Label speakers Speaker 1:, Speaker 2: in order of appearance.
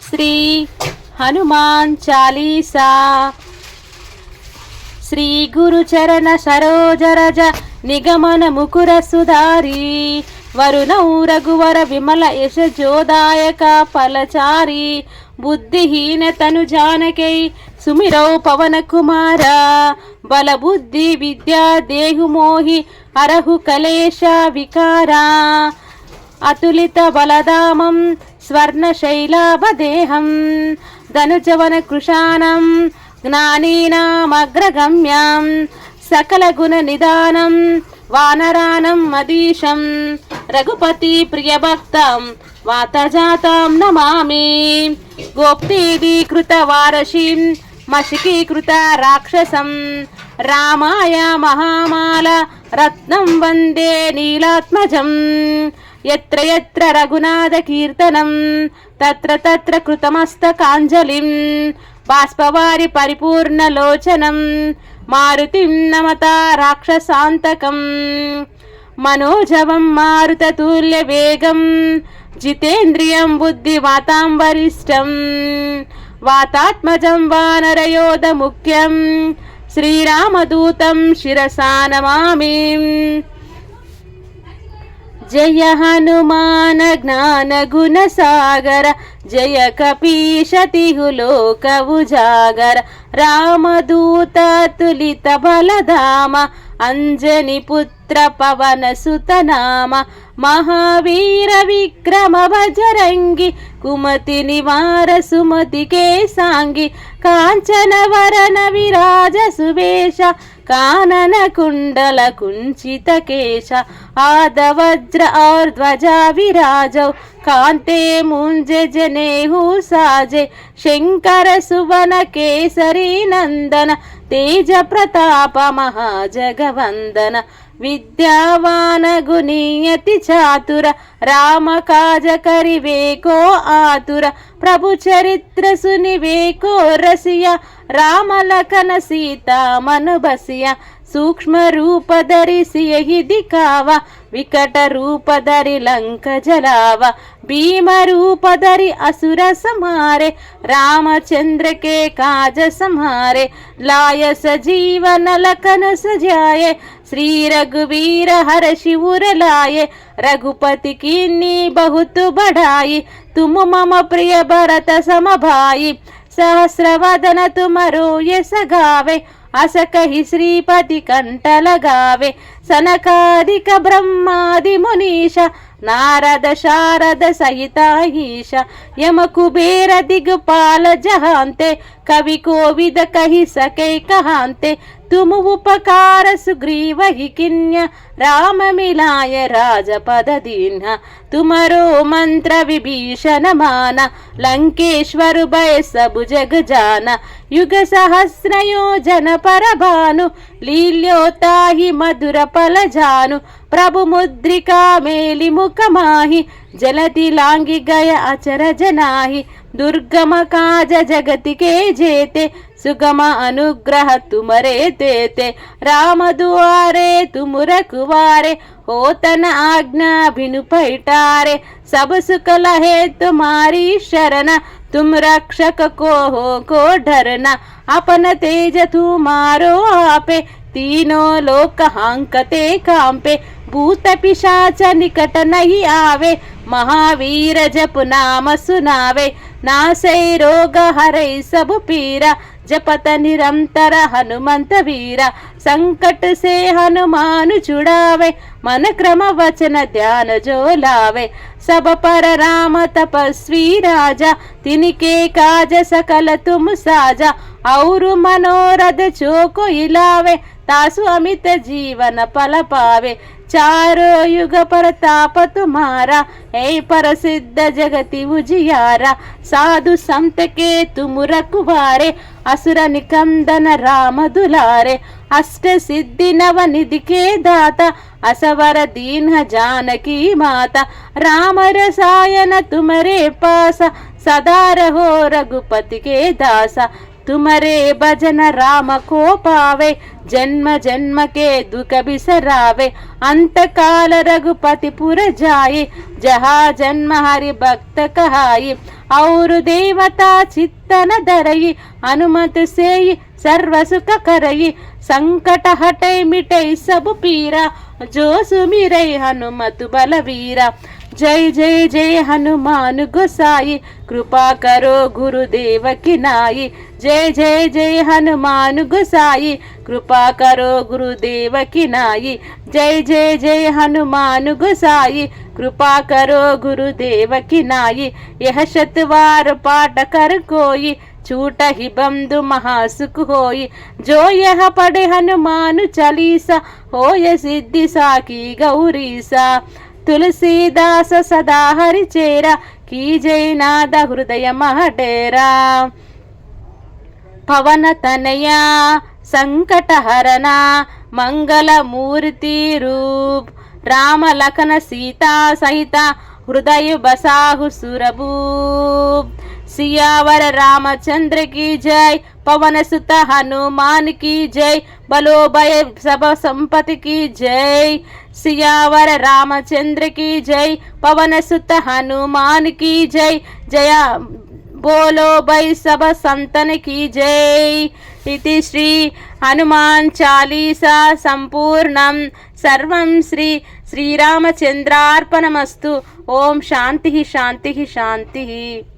Speaker 1: श्री हनुमान चालीसा। श्री गुरु चरण सरोज रज निगमन मुकुर सुधारी वरुणौ रघुवर विमल यश जोदायक फलचारी बुद्धिहीन तनु जानकै सुमिरौ पवन कुमार बल बुद्धि विद्या देहु मोहि अरहु कलेश विकारा अतुलित बलधामं स्वर्णशैलाभदेहं धनुजवन कृशानं ज्ञानीनामग्रगम्यं सकलगुणनिधानं वानरानं मदीशं रघुपति प्रियभक्तं वातजातं नमामि। गोप्तीकृतवारशीं मशिकीकृत राक्षसं रामाय महामाल रत्नं वन्दे नीलात्मजं यत्र यत्र रघुनाथकीर्तनं तत्र तत्र कृतमस्तकाञ्जलिं बाष्पवारि परिपूर्णलोचनं मारुतिं नमता राक्षसान्तकं मनोजवं मारुततुल्यवेगं जितेन्द्रियं बुद्धिमतां वरिष्ठं वातात्मजं वानरयोधमुख्यं श्रीरामदूतं शिरसा नमामि। जय हनुमान ज्ञान गुण सागर जय कपीशतिहु लोक उजागर रामदूत तुलित बलधाम अंजनी पुत्र पवन सुत नाम महावीर विक्रम बजरंगी कुमति निवार सुमति के सांगी कांचन वरन विराज सुवेश कानन कुंडल कुंचित केश आदवज्र और ध्वजा विराजौ कांते मुंजे जनेहु साजे शंकर सुवन केसरी नंदन तेज प्रताप महाजगवंदन विद्यावान गुणियति चातुर राम काज करिवे को आतुर प्रभु चरित्र सुनिवे को रसिया राम लखन सीता मन बसिया सूक्ष्म रूप धरि सियहि दिखावा विकट रूप धरि लंक जलावा भीम रूप धरि असुर संहारे रामचंद्र के काज संहारे लाय सजीवन लखन सजाए श्री रघुवीर हर शिवर लाए रघुपति कीन्ही बहुत बढ़ाई तुम मम प्रिय भरत सम भाई सहस्रवदन तुमरो यस गावे अस कहि श्रीपति कंठ लगावे सनकादिक ब्रह्मादि मुनीश नारद शारद सहिताहीश यम कुबेर दिगपाल जहांते कवि कोविद कहि सके कहांते तुम उपकार सुग्रीव ही किन्य राम मिलाय राजपद दीन्हा तुमरो मंत्र विभीषण माना लंकेश्वर भय सब जग जाना युग सहस्र योजन पर भानु लील्योताहि मधुर पल जानु प्रभु मुद्रिका मेलि मुख माहि जलति लांगी गय अचर जनाहि दुर्गम काज जगति के जेते सुगम अनुग्रह तुमरे तेते राम दुआरे तुम रखवारे होतन आज्ञा बिनु पैठारे सब सुख लहे तुम्हारी शरण तुम रक्षक को हो को डरना अपन तेज तुम्हारो आपे तीनों लोक हांकते कांपे भूत पिशाच निकट नहीं आवे महावीर जप नाम सुनावे नासै रोग हरै सब पीरा जपत निरंतर हनुमंत वीरा संकट से हनुमान छुड़ावे मन क्रम वचन ध्यान जो लावे सब पर राम तपस्वी राजा तिनके काज सकल तुम साजा और मनोरथ जो कोई लावे तासु अमित जीवन पल पावे चारों युग प्रताप तुम्हारा है प्रसिद्ध जगति उजियारा साधु संत के तुम रखवारे असुर निकंदन राम दुलारे अष्ट सिद्धि नव निधि के दाता असवर दीन जानकी माता राम रसायन तुम्हारे पास सदा रहो रघुपति के दासा तुम्हारे भजन राम को पावे, जन्म जन्म के दुख बिसरावे। अंत काल रघुपति पुर जाए, जहाँ जन्म हरि भक्त कहाई। और देवता चित्तन धरई, हनुमत से सर्व सुख करई। संकट हटे मिटे सब पीरा, जो सुमिरै हनुमत बलवीरा। जय जय जय हनुमान गोसाई, कृपा करो गुरुदेव की नाई। जय जय जय हनुमान गोसाई, कृपा करो गुरुदेव की नाई। जय जय जय हनुमान गोसाई, कृपा करो गुरुदेव की नाई। यह शतवार पाठ कर कोई, छूट ही बंधु महासुख होई। जो यह पढ़े हनुमान चालीसा, होय सिद्धि साकी गौरीसा। तुलसीदास सदा हरि चेरा, की जय नाद हृदय महडेरा। पवन तनया संकट हरना, मंगल मूर्ति रूप। राम लखन सीता सहिता, हृदय बसाहु सुरभूप। सियावर रामचंद्र की जय, पवन सुत हनुमान की जय। बलो भय सब संपत्ति की जय। सियावर रामचंद्र की जय, पवन सुत हनुमान की जय। जया बोलो भय सब संतन की जय। इति श्री हनुमान चालीसा संपूर्णं। सर्वं श्री श्रीरामचंद्रार्पणमस्तु। ओम शांति शांति शांति।